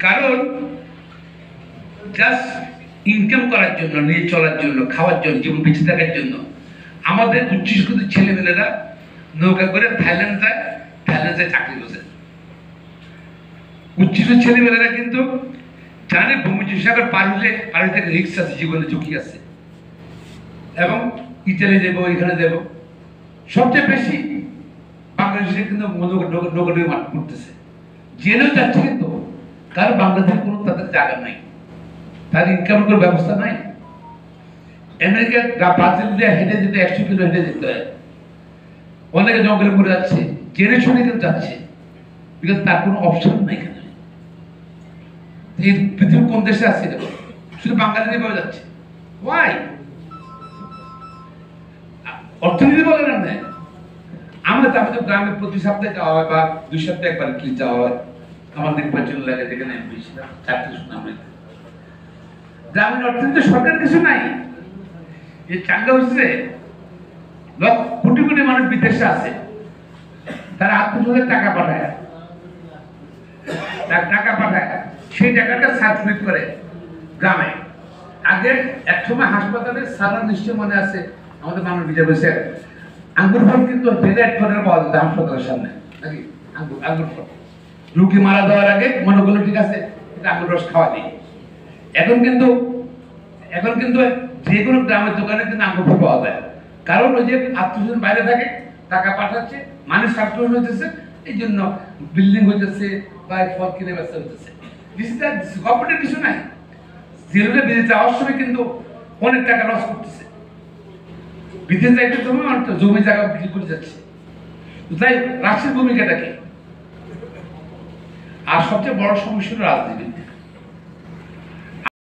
কারণ just income করার জন্য, নিয়ে চলার জন্য, খাওয়ার জন্য, জীবন বেঁচে থাকার জন্য আমাদের উচ্চশিক্ষিত ছেলেমেয়েরা নৌকা করে থাইল্যান্ড যায়, থাইল্যান্ডে চাকরি করছে। উচ্চশিক্ষিত ছেলেমেয়েরা কিন্তু জানে ভূমিসাগর পার হইতে রিস্ক আছে, জীবনে ঝুঁকি আছে, এবং ইটালি দেবো, এখানে দেবো। সবচেয়ে বেশি বাংলাদেশে কিন্তু নৌকা মাঠ করতেছে, জেলেও যাচ্ছে কিন্তু, কারণ বাংলাদেশের কোনো তাদের জায়গা নাই, তার ইনকাম করার ব্যবস্থা নাই। আমেরিকা ব্রাজিল দিয়ে হেঁটে যেতে 100 কিলো হেঁটে যেতে হয়, অনেকে জঙ্গলে পড়ে যাচ্ছে, জেনে শুনে কিন্তু যাচ্ছে, বিকজ তার কোনো অপশন নাই। এই পৃথিবীর কোন দেশে আছে শুধু বাঙালি পাওয়া যাচ্ছে? ওয়াই? অর্থনীতি বলে না। আমাদের গ্রামে প্রতি সপ্তাহে যাওয়া হয়, বা 2 সপ্তাহে একবার কি যাওয়া হয়। আমার নির্বাচন লাগে, যেখানে চাকরি শুনে আমরা গ্রামীণ অর্থনীতি সরকার কিছু নাই। এই চাঙ্গা হচ্ছে কোটি কোটি মানুষ বিদেশে আছে, তারা আত্মীয় টাকা পাঠায়, সেই টাকাটা সার্কুলেট করে গ্রামে। আগে একসময় হাসপাতালে সারা নিশ্চয় মনে আছে, আমাদের মানুষ বিজয় বসে আঙ্গুর ফল কিন্তু ডেজার্ট ফলের পাওয়া যেত হাসপাতালের সামনে, নাকি? আঙ্গুর ফল রুগী মারা দেওয়ার আগে মনে করলো ঠিক আছে আঙ্গুর রস খাওয়া দিই। এখন কিন্তু যে কোনো গ্রামের দোকানে কিন্তু আঙ্গুর ফল পাওয়া যায়, কারণ ওই যে আত্মীয় বাইরে থাকে, টাকা পাঠাচ্ছে, মানুষ সার্কুলেট হইতেছে, এই জন্য বিল্ডিং হইতেছে বা ফল কিনে ব্যবসা হইতেছে। গভর্নমেন্টের কিছু নাই। জেলে বিদেশে যাওয়ার সময় কিন্তু অনেক টাকা লস করতেছে, বিদেশে যাইতে সময় জমি জায়গা বিক্রি করে যাচ্ছে। তাই রাষ্ট্রের ভূমিকাটা কি? আর সবচেয়ে বড় সমস্যা রাজনীতি।